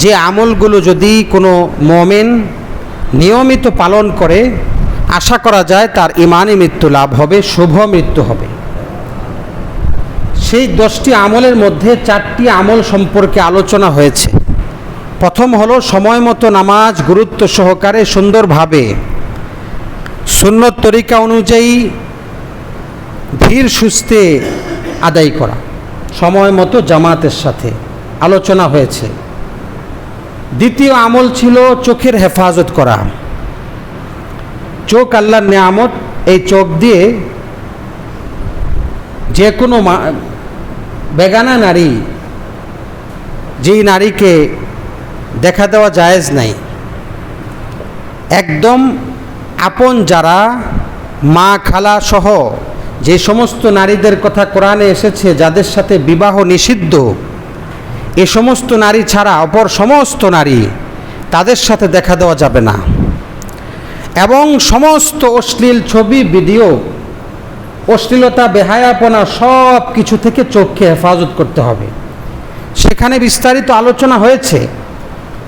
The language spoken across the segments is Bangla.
যে আমলগুলো যদি কোনো মুমিন নিয়মিত পালন করে আশা করা যায় তার ঈমানি মৃত্যু লাভ হবে, শুভ মৃত্যু হবে। সেই 10টি আমলের মধ্যে 4টি আমল সম্পর্কে আলোচনা হয়েছে। প্রথম হলো সময় মতো নামাজ গুরুত্ব সহকারে সুন্দরভাবে সুন্নত তরিকা অনুযায়ী ধীর সুস্থে আদায় করা, সময় মতো জামাতের সাথে আলোচনা হয়েছে। দ্বিতীয় আমল ছিল চোখের হেফাজত করা। চোখ আল্লাহর নেয়ামত, এই চোখ দিয়ে যে কোনো বেগানা নারী, যেই নারীকে দেখা দেওয়া জায়েজ নাই, একদম আপন যারা মা খালা সহ যে সমস্ত নারীদের কথা কোরআনে এসেছে যাদের সাথে বিবাহ নিষিদ্ধ, এ সমস্ত নারী ছাড়া অপর সমস্ত নারী তাদের সাথে দেখা দেওয়া যাবে না। এবং সমস্ত অশ্লীল ছবি ভিডিও, অশ্লীলতা বেহায়াপনা সব কিছু থেকে চোখকে হেফাজত করতে হবে। সেখানে বিস্তারিত আলোচনা হয়েছে।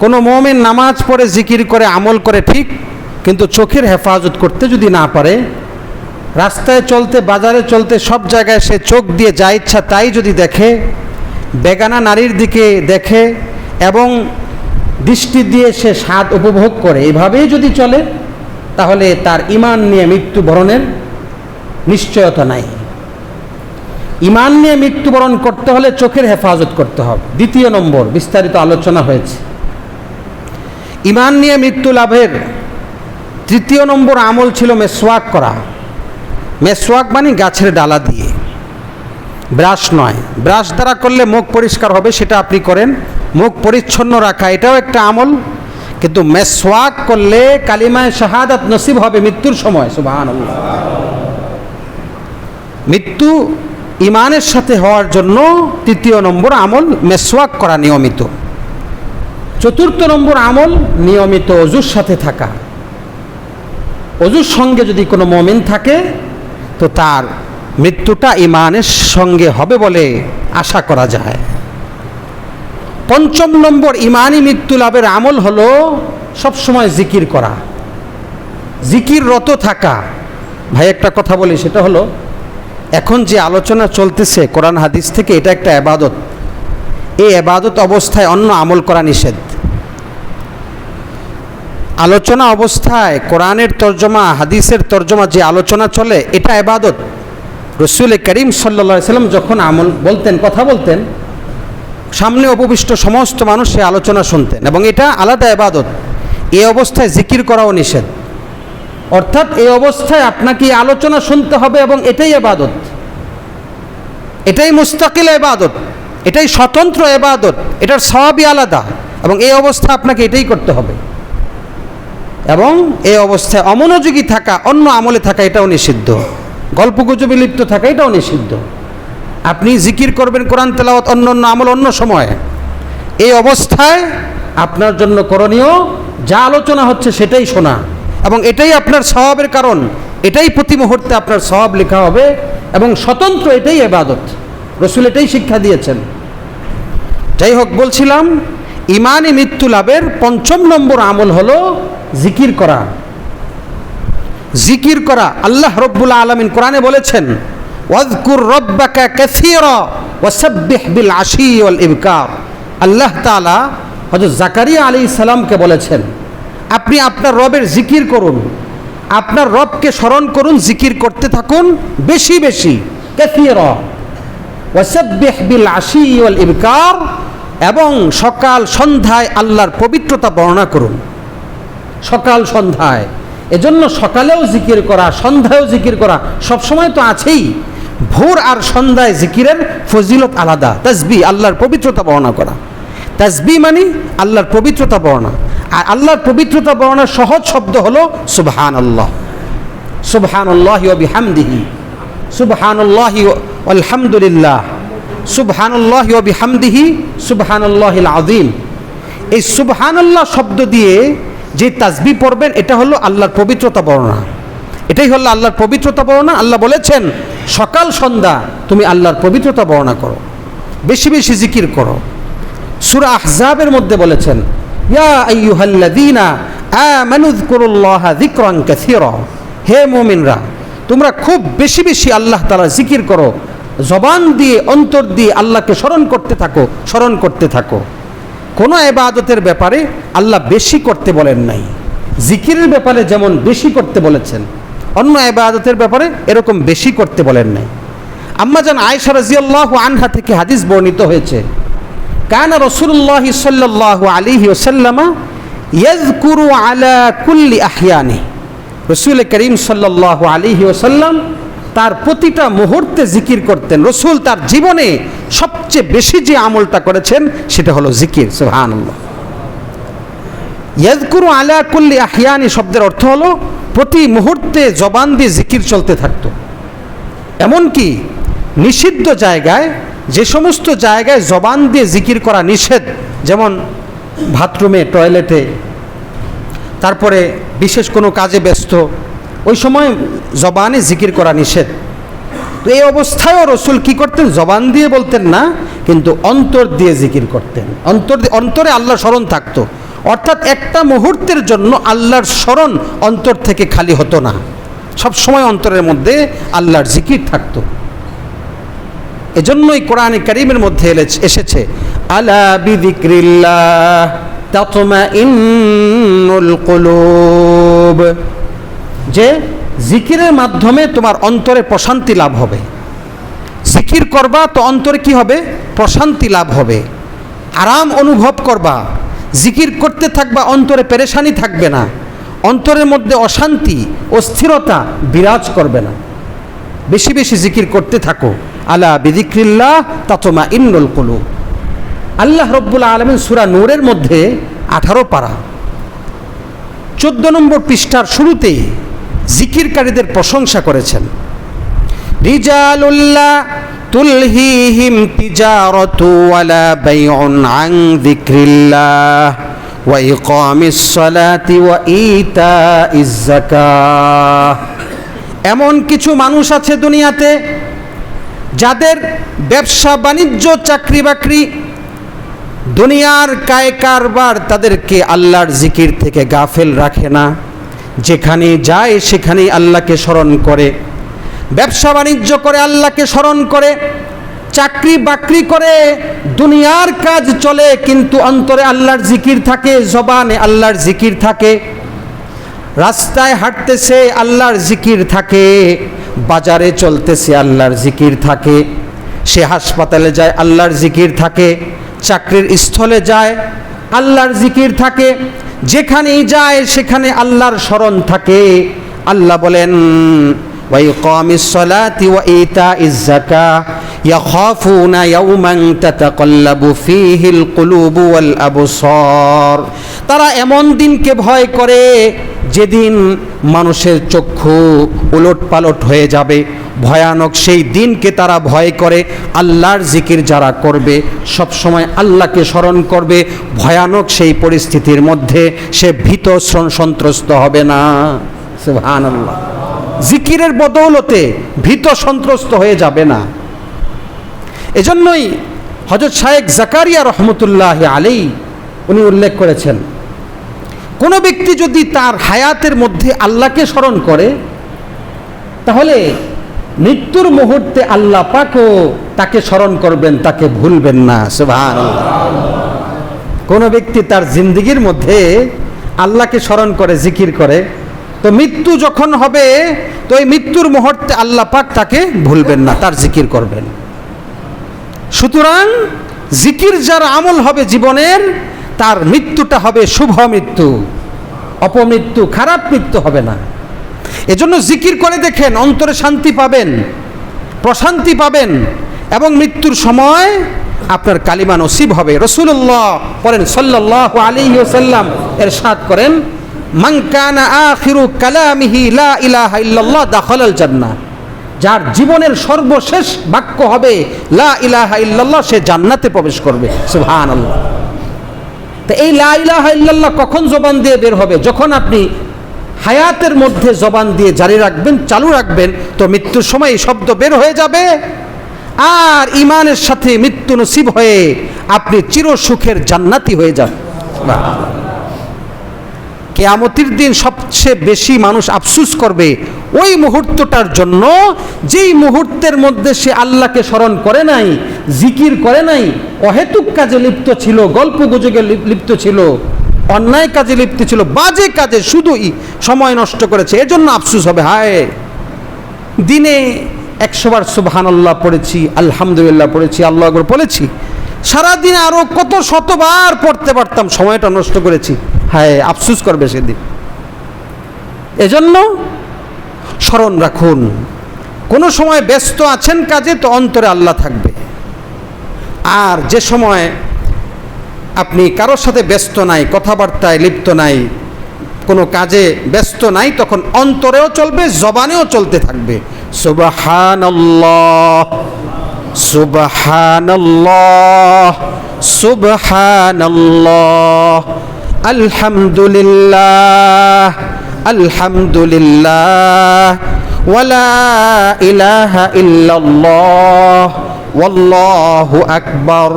কোনো মুমিন নামাজ পড়ে জিকির করে আমল করে ঠিক, কিন্তু চোখের হেফাজত করতে যদি না পারে, রাস্তায় চলতে বাজারে চলতে সব জায়গায় সে চোখ দিয়ে যা ইচ্ছা তাই যদি দেখে, বেগানা নারীর দিকে দেখে এবং দৃষ্টি দিয়ে সে স্বাদ উপভোগ করে, এভাবেই যদি চলে, তাহলে তার ঈমান নিয়ে মৃত্যুবরণের নিশ্চয়তা নাই। ঈমান নিয়ে মৃত্যুবরণ করতে হলে চোখের হেফাজত করতে হবে। দ্বিতীয় নম্বর বিস্তারিত আলোচনা হয়েছে। ঈমান নিয়ে মৃত্যু লাভের তৃতীয় নম্বর আমল ছিল মেসওয়াক করা। মেসওয়াক মানে গাছের ডালা দিয়ে, ব্রাশ নয়। ব্রাশ দ্বারা করলে মুখ পরিষ্কার হবে, সেটা আপনি করেন। মুখ পরিচ্ছন্ন রাখা এটাও একটা আমল, কিন্তু মেসওয়াক করলে কালিমায়ে শাহাদাত নসিব হবে মৃত্যুর সময়। সুবহানাল্লাহ। মৃত্যু ঈমানের সাথে হওয়ার জন্য তৃতীয় নম্বর আমল মেসওয়াক করা নিয়মিত। চতুর্থ নম্বর আমল নিয়মিত ওযুর সাথে থাকা। ওযুর সঙ্গে যদি কোনো মুমিন থাকে তো তার মৃত্যুটা ঈমানের সঙ্গে হবে বলে আশা করা যায়। পঞ্চম নম্বর ঈমানি মৃত্যু লাভের আমল হলো সবসময় জিকির করা, জিকিররত থাকা। ভাই একটা কথা বলি, সেটা হলো এখন যে আলোচনা চলতেছে কোরআন হাদিস থেকে, এটা একটা ইবাদত। এই ইবাদত অবস্থায় অন্য আমল করা নিষেধ। আলোচনা অবস্থায় কোরআনের তর্জমা হাদিসের তর্জমা যে আলোচনা চলে, এটা ইবাদত। রাসূল করিম সাল্লাল্লাহু আলাইহি ওয়াসাল্লাম যখন আমল বলতেন, কথা বলতেন, সামনে উপবিষ্ট সমস্ত মানুষ সে আলোচনা শুনতেন, এবং এটা আলাদা ইবাদত। এই অবস্থায় জিকির করাও নিষেধ। অর্থাৎ এই অবস্থায় আপনাকে আলোচনা শুনতে হবে এবং এটাই ইবাদত, এটাই মুস্তাকিল ইবাদত, এটাই স্বতন্ত্র ইবাদত, এটার সওয়াবই আলাদা, এবং এই অবস্থা আপনাকে এটাই করতে হবে। এবং এই অবস্থায় অমনোযোগী থাকা, অন্য আমলে থাকা, এটাও নিষিদ্ধ। গল্পগুজবে লিপ্ত থাকা এটাও নিষিদ্ধ। আপনি জিকির করবেন, কোরআন তেলাওয়াত, অন্য অন্য আমল অন্য সময়। এই অবস্থায় আপনার জন্য করণীয় যা আলোচনা হচ্ছে সেটাই শোনা, এবং এটাই আপনার সওয়াবের কারণ। এটাই প্রতি মুহূর্তে আপনার সওয়াব লেখা হবে, এবং স্বতন্ত্র এটাই ইবাদত। রাসূল এটাই শিক্ষা দিয়েছেন। যাই হোক, বলছিলাম ঈমানি মৃত্যু লাভের পঞ্চম নম্বর আমল হলো জিকির করা। জিকির করা, আল্লাহ রাব্বুল আলামিন কোরআনে বলেছেন, ওয়াজকুর রাব্বাকা কাসীরা ওয়াসাব্বিহ বিল আশি ওয়াল ইবকার। আল্লাহ তাআলা হযরত জাকারিয়া আলাইহিস সালামকে বলেছেন, আপনি আপনার রবের জিকির করুন, আপনার রবকে স্মরণ করুন, জিকির করতে থাকুন বেশি বেশি। কাসীরা ওয়াসাব্বিহ বিল আশি ওয়াল ইবকার, এবং সকাল সন্ধ্যায় আল্লাহর পবিত্রতা বর্ণনা করুন। সকাল সন্ধ্যায়, এজন্য সকালেও জিকির করা, সন্ধ্যায়ও জিকির করা সবসময় তো আছেই। ভোর আর সন্ধ্যায় জিকিরের ফজিলত আলাদা। তাসবিহ, আল্লাহর পবিত্রতা বর্ণনা করা। তাসবিহ মানে আল্লাহর পবিত্রতা বর্ণনা। আর আল্লাহর পবিত্রতা বর্ণনার সহজ শব্দ হলো সুবহানাল্লাহ। সুবহানাল্লাহি ওয়া বিহামদিহি, সুবহানাল্লাহি ওয়াল হামদুলিল্লাহ, সুবহানাল্লাহি ওয়া বিহামদিহি সুবহানাল্লাহিল আযীম। এই সুবহানাল্লাহ শব্দ দিয়ে যে তাসবিহ পড়বেন, এটা হলো আল্লাহর পবিত্রতা বর্ণনা। এটাই হলো আল্লাহর পবিত্রতা বর্ণনা। আল্লাহ বলেছেন, সকাল সন্ধ্যা তুমি আল্লাহর পবিত্রতা বর্ণনা করো, বেশি বেশি জিকির করো। সূরা আহজাবের মধ্যে বলেছেন, ইয়া আইয়ুহাল্লাযীনা আমানু যকুরুল্লাহা যিকরান কাসীরা, হে মুমিনরা তোমরা খুব বেশি বেশি আল্লাহ তাআলার জিকির করো, জবান দিয়ে অন্তর দিয়ে আল্লাহকে স্মরণ করতে থাকো, স্মরণ করতে থাকো। কোনো ইবাদতের ব্যাপারে আল্লাহ বেশি করতে বলেন নাই। জিকিরের ব্যাপারে যেমন বেশি করতে বলেছেন, অন্য ইবাদতের ব্যাপারে এরকম বেশি করতে বলেন নাই। আম্মাজান আয়েশা রাদিয়াল্লাহু আনহা থেকে হাদিস বর্ণিত হয়েছে, কানা রাসূলুল্লাহ সাল্লাল্লাহু আলাইহি ওয়াসাল্লাম ইয়াযকুরু আলা কুল্লি আহইয়ানি, রাসূল করিম সাল্লাল্লাহু আলাইহি ওয়াসাল্লাম তার প্রতিটা মুহূর্তে জিকির করতেন। রাসূল তার জীবনে সবচেয়ে বেশি যে আমলটা করেছেন সেটা হলো জিকির। সুবহানাল্লাহ। ইয়াযকুরু আলা কুল্লি আহইয়ানি শব্দের অর্থ হলো প্রতি মুহূর্তে জবান দিয়ে জিকির চলতে থাকতো। এমনকি নিষিদ্ধ জায়গায়, যে সমস্ত জায়গায় জবান দিয়ে জিকির করা নিষেধ, যেমন বাথরুমে, টয়লেটে, তারপরে বিশেষ কোনো কাজে ব্যস্ত, ওই সময় জবানে জিকির করা নিষেধ। তো এই অবস্থায়ও রসুল কি করতেন? জবান দিয়ে বলতেন না, কিন্তু অন্তর দিয়ে জিকির করতেন। অন্তরে আল্লাহর স্মরণ থাকতো, অর্থাৎ একটা মুহূর্তের জন্য আল্লাহর স্মরণ অন্তর থেকে খালি হতো না, সব সময় অন্তরের মধ্যে আল্লাহর জিকির থাকতো। এজন্যই কোরআনে কারীমের মধ্যে এসেছে, আলা বিযিকরিল্লাহ তাতমাইন্নুল কুলুব, যে জিকিরের মাধ্যমে তোমার অন্তরে প্রশান্তি লাভ হবে। জিকির করবা তো অন্তরে কি হবে? প্রশান্তি লাভ হবে, আরাম অনুভব করবা। জিকির করতে থাকবা, অন্তরে পেরেশানি থাকবে না, অন্তরের মধ্যে অশান্তি, অস্থিরতা বিরাজ করবে না। বেশি বেশি জিকির করতে থাকো। আলা বিযিকরিল্লাহ তাতমাইন্নুল কুলুব। আল্লাহ রাব্বুল আলামিন সূরা নূরের মধ্যে 18 পারা 14 নম্বর পৃষ্ঠার শুরুতেই জিকিরকারীদের প্রশংসা করেছেন। রিজালুল্লাহ তুলহিহিম তিজারাতু ওয়ালা বাইউন আন যিকরিল্লাহ ওয়া ইকামিস সালাতি ওয়া ইতাইজ যাকাহ। এমন কিছু মানুষ আছে দুনিয়াতে যাদের ব্যবসা বাণিজ্য, চাকরি বাকরি, দুনিয়ার কায় কারবার তাদেরকে আল্লাহর জিকির থেকে গাফেল রাখে না। যেখানে যায় সেখানেই আল্লাহকে স্মরণ করে, ব্যবসা বাণিজ্য করে আল্লাহকে স্মরণ করে, চাকরি বাকরি করে, দুনিয়ার কাজ চলে, কিন্তু অন্তরে আল্লাহর জিকির থাকে, জবানে আল্লাহর জিকির থাকে। রাস্তায় হাঁটতেছে আল্লাহর জিকির থাকে, বাজারে চলতেছে আল্লাহর জিকির থাকে, সে হাসপাতালে যায় আল্লাহর জিকির থাকে, চাকরির স্থলে যায় আল্লাহর জিকির থাকে, যেখানেই যায় সেখানে আল্লাহর স্মরণ থাকে। আল্লাহ বলেন, ওয়া ইকামিস সালাতি ওয়া ইতাইজ যাকাহ ইয়াখাফুনা ইয়াওমান তাতাকাল্লাবু ফীহিল কুলুবু ওয়াল আবসার। তারা এমন দিনকে ভয় করে যেদিন মানুষের চক্ষু উলটপালট হয়ে যাবে। ভয়ানক সেই দিনকে তারা ভয় করে। আল্লাহর জিকির যারা করবে, সব সময় আল্লাহকে স্মরণ করবে, ভয়ানক সেই পরিস্থিতির মধ্যে সে ভীত সন্ত্রস্ত হবে না। সুবহানাল্লাহ। জিকিরের বদৌলতে ভীত সন্ত্রস্ত হয়ে যাবে না। এজন্যই হযরত শায়েখ জাকারিয়া রহমতুল্লাহ আলাইহি উনি উল্লেখ করেছেন, কোনো ব্যক্তি যদি তার হায়াতের মধ্যে আল্লাহকে স্মরণ করে, তাহলে মৃত্যুর মুহূর্তে আল্লাহ পাকও তাকে স্মরণ করবেন, তাকে ভুলবেন না। সুবহানাল্লাহ। কোনো ব্যক্তি তার জিন্দেগির মধ্যে আল্লাহকে স্মরণ করে, জিকির করে, তো মৃত্যু যখন হবে, তো এই মৃত্যুর মুহূর্তে আল্লাহ পাক তাকে ভুলবেন না, তার জিকির করবেন। সুতরাং জিকির যার আমল হবে জীবনের, তার মৃত্যুটা হবে শুভ মৃত্যু, অপমৃত্যু, খারাপ মৃত্যু হবে না। এজন্য জিকির করে দেখেন, অন্তরে শান্তি পাবেন, প্রশান্তি পাবেন, এবং মৃত্যুর সময় আপনার কালিমা নসিব হবে। রাসূলুল্লাহ বলেন সাল্লাল্লাহু আলাইহি ওয়াসাল্লাম ইরশাদ করেন, মান কানা আখিরু কালামিহি লা ইলাহা ইল্লাল্লাহ দাখালাল জান্নাহ। যার জীবনের সর্বশেষ বাক্য হবে লা ইলাহা ইল্লাল্লাহ, সে জান্নাতে প্রবেশ করবে। সুবহানাল্লাহ। তো এই লা ইলাহা ইল্লাল্লাহ কখন জবান দিয়ে বের হবে? যখন আপনি হায়াতের মধ্যে জবান দিয়ে জারি রাখবেন, চালু রাখবেন, তো মৃত্যুর সময় এই শব্দ বের হয়ে যাবে। আর ইমানের সাথে মৃত্যু নসিব হয়ে আপনি চিরসুখের জান্নাতি হয়ে যান। কিয়ামতের দিন সবচেয়ে বেশি মানুষ আফসোস করবে ওই মুহূর্তটার জন্য যেই মুহূর্তের মধ্যে সে আল্লাহকে স্মরণ করে নাই, জিকির করে নাই, অহেতুক কাজে লিপ্ত ছিল, গল্প গুজবে লিপ্ত ছিল, অন্যায় কাজে লিপ্ত ছিল, বাজে কাজে শুধুই সময় নষ্ট করেছে। এজন্য আফসোস হবে, হায় দিনে 100 বার সুবহানাল্লাহ পড়েছি, আলহামদুলিল্লাহ পড়েছি, আল্লাহু আকবার পড়েছি, সারাদিন আরো কত শতবার পড়তে পারতাম, সময়টা নষ্ট করেছি, হায় আফসোস করবে সেদিন। এজন্য স্মরণ রাখুন, কোনো সময় ব্যস্ত আছেন কাজে তো অন্তরে আল্লাহ থাকবে, আর যে সময় আপনি কারোর সাথে ব্যস্ত নাই, কথাবার্তায় লিপ্ত নাই, কোনো কাজে ব্যস্ত নাই, তখন অন্তরেও চলবে, জবানেও চলতে থাকবে সুবহানাল্লাহ সুবহানাল্লাহ সুবহানাল্লাহ, আলহামদুলিল্লাহ আলহামদুলিল্লাহ, ওয়ালা ইলাহা ইল্লাল্লাহ, ওয়াল্লাহু আকবার।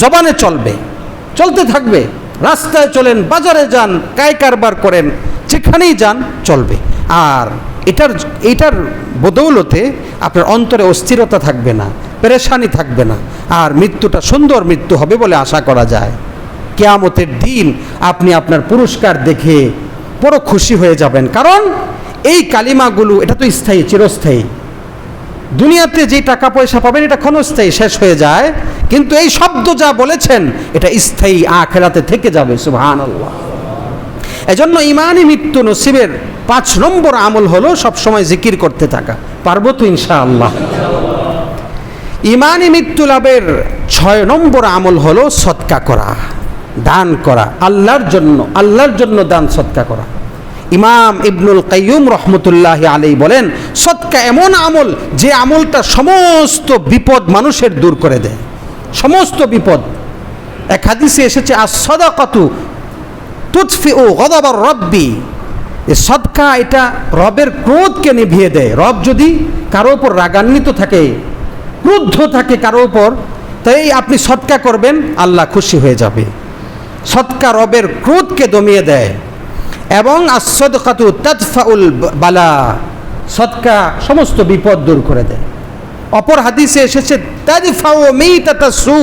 জবানে চলবে, চলতে থাকবে। রাস্তায় চলেন, বাজারে যান, কায় কারবার করেন, যেখানেই যান চলবে। আর এটার বদৌলতে আপনার অন্তরে অস্থিরতা থাকবে না, পেরেশানি থাকবে না, আর মৃত্যুটা সুন্দর মৃত্যু হবে বলে আশা করা যায়। কিয়ামতের দিন আপনি আপনার পুরস্কার দেখে বড় খুশি হয়ে যাবেন, কারণ এই কালিমাগুলো এটা তো স্থায়ী, চিরস্থায়ী। দুনিয়াতে যে টাকা পয়সা পাবেন এটা ক্ষণস্থায়ী, শেষ হয়ে যায়, কিন্তু এই শব্দ যা বলেছেন এটা স্থায়ী, আখিরাতে থেকে যাবে। সুবহানাল্লাহ। এজন্য ইমানি মৃত্যু নসিবের 5 নম্বর আমল হলো সবসময় জিকির করতে থাকা। পারবো তো ইনশাআল্লাহ? ইমানি মৃত্যু লাভের 6 নম্বর আমল হলো সদকা করা, দান করা, আল্লাহর জন্য দান সদকা করা। ইমাম ইবনুল কাইয়ুম রহমতুল্লাহি আলাইহি বলেন, সদকা এমন আমল যে আমলটা সমস্ত বিপদ মানুষের দূর করে দেয়, সমস্ত বিপদ। এক হাদিসে এসেছে, আস-সাদাকাতু তুতফিউ গদাবার রব্বি, সদকা এটা রবের ক্রোধকে নিভিয়ে দেয়। রব যদি কারো উপর রাগান্বিত থাকে, ক্রুদ্ধ থাকে কারো উপর, তাই আপনি সদকা করবেন, আল্লাহ খুশি হয়ে যাবে। সদকা রবের ক্রোধকে দমিয়ে দেয়। এবং আস-সাদকাতু তাদফাউল বালা, সদকা সমস্ত বিপদ দূর করে দেয়। অপর হাদিসে এসেছে, তাদফাউ মাইতাতাস সু,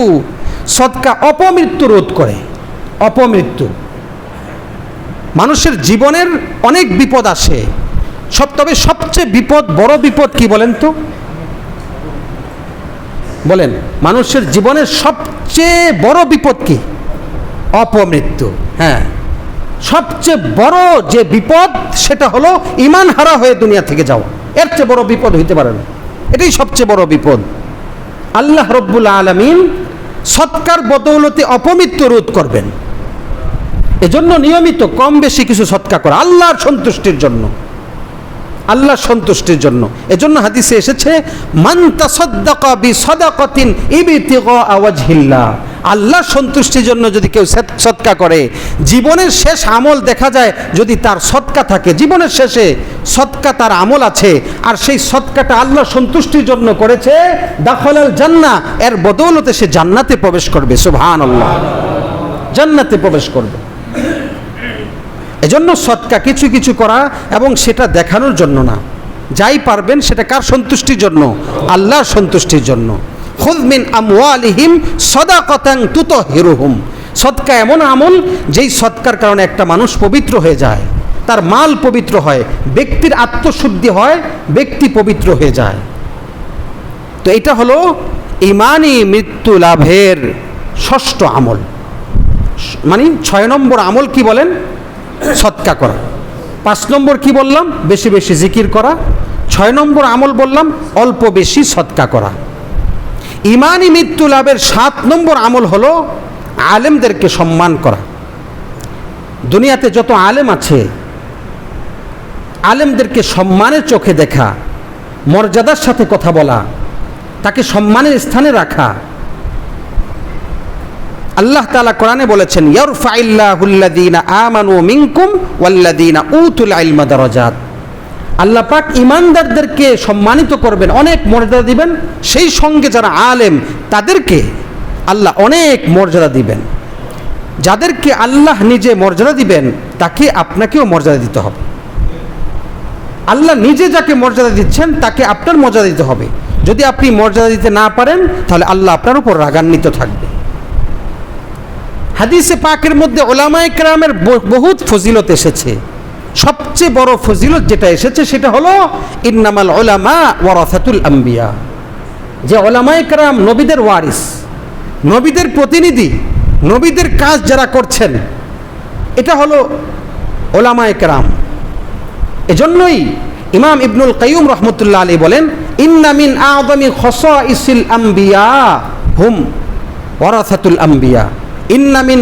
সদকা অপমৃত্যু রোধ করে। অপমৃত্যু, মানুষের জীবনের অনেক বিপদ আসে, তবে সবচেয়ে বড় বিপদ কি বলেন তো? বলেন, মানুষের জীবনের সবচেয়ে বড় বিপদ কি? অপমৃত্যু। হ্যাঁ, সবচেয়ে বড় যে বিপদ সেটা হলো ঈমান হারা হয়ে দুনিয়া থেকে যাওয়া। এর চেয়ে বড় বিপদ হইতে পারে না, এটাই সবচেয়ে বড় বিপদ। আল্লাহ রব্বুল আলামিন সদকার বদৌলতে অপমৃত্যু রোধ করবেন। এজন্য নিয়মিত কম বেশি কিছু সদকা করা, আল্লাহর সন্তুষ্টির জন্য, আল্লাহর সন্তুষ্টির জন্য। এজন্য হাদিসে এসেছে, মান তাসাদ্দাকা বিসাদাকাতিন ইবতিগা ওয়াজহিল্লাহ, আল্লাহর সন্তুষ্টির জন্য যদি কেউ সদকা করে, জীবনের শেষ আমল দেখা যায় যদি তার সদকা থাকে, জীবনের শেষে সদকা তার আমল আছে, আর সেই সদকাটা আল্লাহর সন্তুষ্টির জন্য করেছে, দাখালাল জান্নাহ, এর বদৌলতে সে জান্নাতে প্রবেশ করবে। সুবহানাল্লাহ, জান্নাতে প্রবেশ করবে। এজন্য সদকা কিছু কিছু করা, এবং সেটা দেখানোর জন্য না, যাই পারবেন সেটা কার সন্তুষ্টির জন্য? আল্লাহর সন্তুষ্টির জন্য। খুয মিন আমওয়ালিহিম সাদাকাতান তুতাহহিরুহুম, সদকা এমন আমল যেই সদকার কারণে একটা মানুষ পবিত্র হয়ে যায়, তার মাল পবিত্র হয়, ব্যক্তির আত্মশুদ্ধি হয়, ব্যক্তি পবিত্র হয়ে যায়। তো এটা হলো ঈমানি মৃত্যু লাভের 6ষ্ঠ আমল। মানে 6 নম্বর আমল কি বলেন? সদকা করা। 5 নম্বর কি বললাম? বেশি বেশি জিকির করা। 6 নম্বর আমল বললাম অল্প বেশি সদকা করা। ঈমানি মৃত্যু লাভের 7 নম্বর আমল হলো আলেমদেরকে সম্মান করা। দুনিয়াতে যত আলেম আছে, আলেমদেরকে সম্মানের চোখে দেখা, মর্যাদার সাথে কথা বলা, তাকে সম্মানের স্থানে রাখা। আল্লাহ তাআলা কোরআনে বলেছেন, ইয়ারফাইল্লাহুল্লাযীনা আমানু মিনকুম ওয়াল্লাযীনা উতুল ইলমা দারাজাত, আল্লাহ পাক ঈমানদারদেরকে সম্মানিত করবেন, অনেক মর্যাদা দিবেন, সেই সঙ্গে যারা আলেম তাদেরকে আল্লাহ অনেক মর্যাদা দিবেন। যাদেরকে আল্লাহ নিজে মর্যাদা দিবেন তাকে আপনাকেও মর্যাদা দিতে হবে। আল্লাহ নিজে যাকে মর্যাদা দিচ্ছেন তাকে আপনার মর্যাদা দিতে হবে। যদি আপনি মর্যাদা দিতে না পারেন তাহলে আল্লাহ আপনার উপর রাগান্বিত থাকবে। হাদিসে পাকের মধ্যে উলামায়ে কেরামের বহুত ফজিলত এসেছে। সবচেয়ে বড় ফজিলত যেটা এসেছে সেটা হলো ইন্নামাল উলামা ওয়ারাসাতুল আম্বিয়া, যে উলামায়ে কেরাম নবীদের ওয়ারিস, নবীদের প্রতিনিধি, নবীদের কাজ যারা করছেন এটা হলো উলামায়ে কেরাম। এজন্যই ইমাম ইবনুল কাইয়ুম রহমতুল্লাহ আলাইহি বলেন, ইন্না মিন আযমি খাসাইসিল আম্বিয়া হুম ওয়ারাসাতুল আম্বিয়া, ইন্না মিন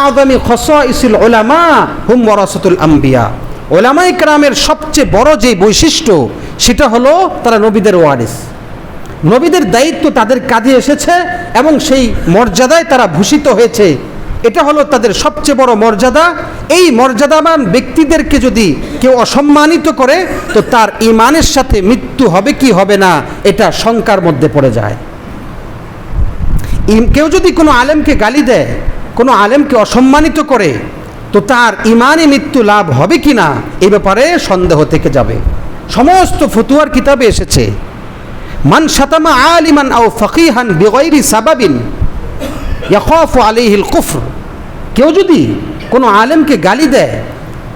আযমি খাসাইসিল উলামা হুম ওয়ারাসাতুল আম্বিয়া। উলামায়ে কেরামের সবচেয়ে বড় যে বৈশিষ্ট্য সেটা হলো তারা নবীদের ওয়ারিস। নবীদের দায়িত্ব তাদের কাঁধে এসেছে এবং সেই মর্যাদায় তারা ভূষিত হয়েছে। এটা হলো তাদের সবচেয়ে বড় মর্যাদা। এই মর্যাদাবান ব্যক্তিদেরকে যদি কেউ অসম্মানিত করে তো তার ঈমানের সাথে মৃত্যু হবে কি হবে না এটা শঙ্কার মধ্যে পড়ে যায়। কেউ যদি কোনো আলেমকে গালি দেয়, কোনো আলেমকে অসম্মানিত করে তো তার ঈমানে মৃত্যু লাভ হবে কি না এই ব্যাপারে সন্দেহ থেকে যাবে। সমস্ত ফতুয়ার কিতাবে এসেছে, মান শাতামা আলিমান আও ফাকিহান বিগাইরি সাবাবিন ইয়াখাফু আলাইহিল কুফর। কেউ যদি কোনো আলেমকে গালি দেয়,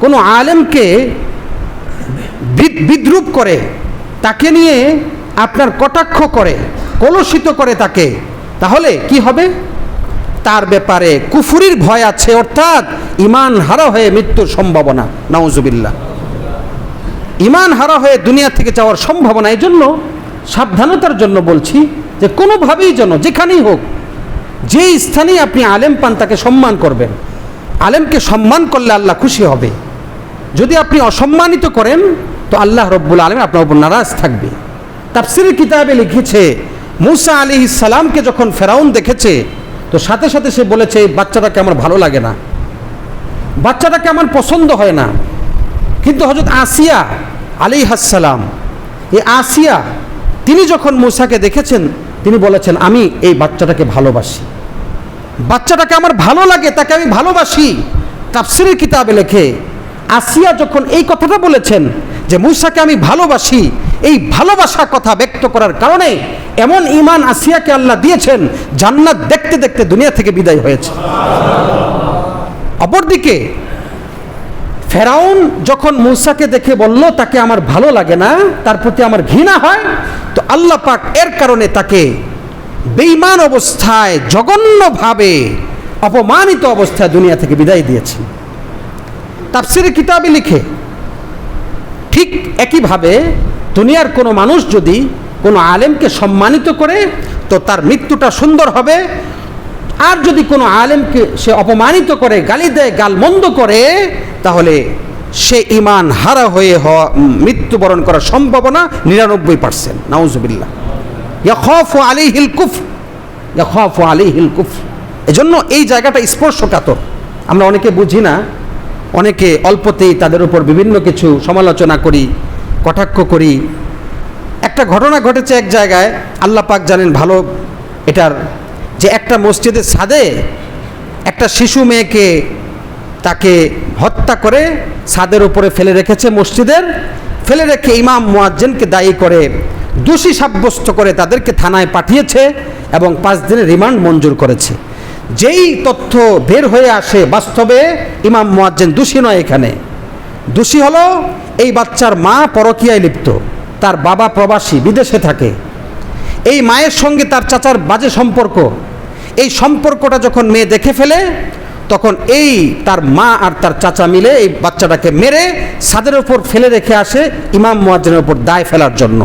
কোনো আলেমকে বিদ্রূপ করে, তাকে নিয়ে আপনার কটাক্ষ করে, কলুষিত করে তাকে, তাহলে কি হবে? তার ব্যাপারে কুফরির ভয় আছে, অর্থাৎ ঈমান হারা হয়ে মৃত্যুর সম্ভাবনা। নাউজুবিল্লাহ, ঈমান হারা হয়ে দুনিয়া থেকে যাওয়ার সম্ভাবনা। এই জন্য সাবধানতার জন্য বলছি যে কোনোভাবেই যেন যেখানেই হোক, যে স্থানেই আপনি আলেম পান তাকে সম্মান করবেন। আলেমকে সম্মান করলে আল্লাহ খুশি হবে। যদি আপনি অসম্মানিত করেন তো আল্লাহ রব্বুল আলামিন আপনার উপর নারাজ থাকবে। তাফসীরের কিতাবে লিখেছে, মূসা আলাইহিস সালামকে যখন ফেরাউন দেখেছে তো সাথে সাথে সে বলেছে, এই বাচ্চাটাকে আমার ভালো লাগে না, বাচ্চাটাকে আমার পছন্দ হয় না। কিন্তু হযরত আসিয়া আলাইহাস সালাম, এই আসিয়া তিনি যখন মূসাকে দেখেছেন তিনি বলেছেন, আমি এই বাচ্চাটাকে ভালোবাসি, বাচ্চাটাকে আমার ভালো লাগে, তাকে আমি ভালোবাসি। তাফসীরের কিতাবে লেখে, আসিয়া যখন এই কথাটা বলেছেন যে মূসাকে আমি ভালোবাসি, এই ভালোবাসার কথা ব্যক্ত করার কারণে এমন ঈমান আসিয়াকে আল্লাহ দিয়েছেন, জান্নাত দেখতে দেখতে দুনিয়া থেকে বিদায় হয়েছে। অপরদিকে ফেরাউন যখন মূসাকে দেখে বলল তাকে আমার ভালো লাগে না, তার প্রতি আমার ঘৃণা হয়, তো আল্লাহ পাক এর কারণে তাকে বেঈমান অবস্থায়, জঘন্যভাবে অপমানিত অবস্থায় দুনিয়া থেকে বিদায় দিয়েছেন। তাফসীরের কিতাবে লিখে, ঠিক একইভাবে দুনিয়ার কোনো মানুষ যদি কোনো আলেমকে সম্মানিত করে তো তার মৃত্যুটা সুন্দর হবে। আর যদি কোনো আলেমকে সে অপমানিত করে, গালি দেয়, গালমন্দ করে, তাহলে সে ঈমান হারা হয়ে মৃত্যুবরণ করার সম্ভাবনা 99%। নাউজুবিল্লাহ, ইয়াখাফু আলাইহিল কুফর, ইয়াখাফু আলাইহিল কুফর। এজন্য এই জায়গাটা স্পর্শকাতর। আমরা অনেকে বুঝি না, অনেকে অল্পতেই তাদের উপর বিভিন্ন কিছু সমালোচনা করি, কটাক্ষ করি। একটা ঘটনা ঘটেছে এক জায়গায়, আল্লাহ পাক জানেন ভালো এটার, যে একটা মসজিদের ছাদে একটা শিশু মেয়েকে তাকে হত্যা করে ছাদের উপরে ফেলে রেখেছে, মসজিদের ফেলে রেখে ইমাম মুয়াজ্জিনকে দায়ী করে দোষী সাব্যস্ত করে তাদেরকে থানায় পাঠিয়েছে এবং 5 দিনের রিমান্ড মঞ্জুর করেছে। যেই তথ্য বের হয়ে আসে, বাস্তবে ইমাম মুয়াজ্জিন দোষী নয়, এখানে দোষী হলো এই বাচ্চার মা পরকীয়ায় লিপ্ত, তার বাবা প্রবাসী বিদেশে থাকে, এই মায়ের সঙ্গে তার চাচার বাজে সম্পর্ক। এই সম্পর্কটা যখন মেয়ে দেখে ফেলে তখন এই তার মা আর তার চাচা মিলে এই বাচ্চাটাকে মেরে ছাদের উপর ফেলে রেখে আসে ইমাম মুয়াজ্জিনের উপর দায় ফেলার জন্য।